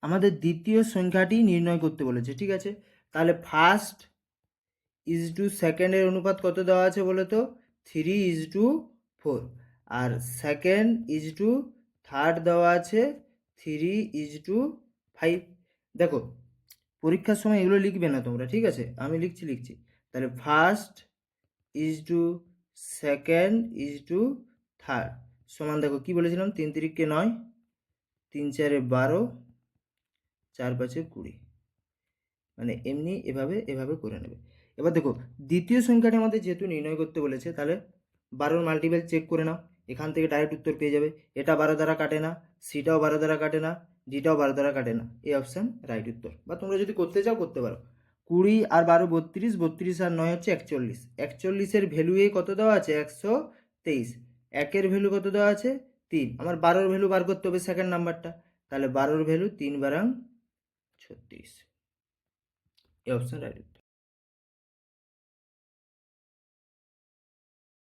আমাদের দ্বিতীয় সংখ্যাটি নির্ণয় করতে বলেছে, ঠিক আছে। তাহলে ফার্স্ট ইজ টু সেকেন্ডের অনুপাত কত দেওয়া আছে বলো তো? 3:4। আর সেকেন্ড ইজ টু থার্ড দেওয়া আছে 3:5। দেখো পরীক্ষার সময় এগুলো লিখবে না তোমরা, ঠিক আছে, আমি লিখছি। তাহলে first is to second is to third সমান, দেখো কি বলেছিলাম, 3×3 = 9, 3×4 = 12, 4×5 = 20। মানে এমনি এভাবে করে নেবে। এবার দেখো দ্বিতীয় সংখ্যাটি আমাদের যেহেতু নির্ণয় করতে বলেছে, তাহলে 12 মাল্টিপল চেক করে নাও, এখান থেকে ডাইরেক্ট উত্তর পেয়ে যাবে। এটা 12 দ্বারা কাটে না, সিটাও 12 দ্বারা কাটে না, ডিটাও 12 দ্বারা কাটে না, এই অপশান রাইট উত্তর। বা তোমরা যদি করতে চাও করতে পারো। 20 আর 12 32, 32 আর 9 হচ্ছে 41। 41-এর ভ্যালু কত দেওয়া আছে? 123। একের ভ্যালু কত দেওয়া আছে? 3। আমার 12-র ভ্যালু বার করতে হবে, সেকেন্ড নাম্বারটা। তাহলে 12-র ভ্যালু 3 × 36। এই অপশান রাইট।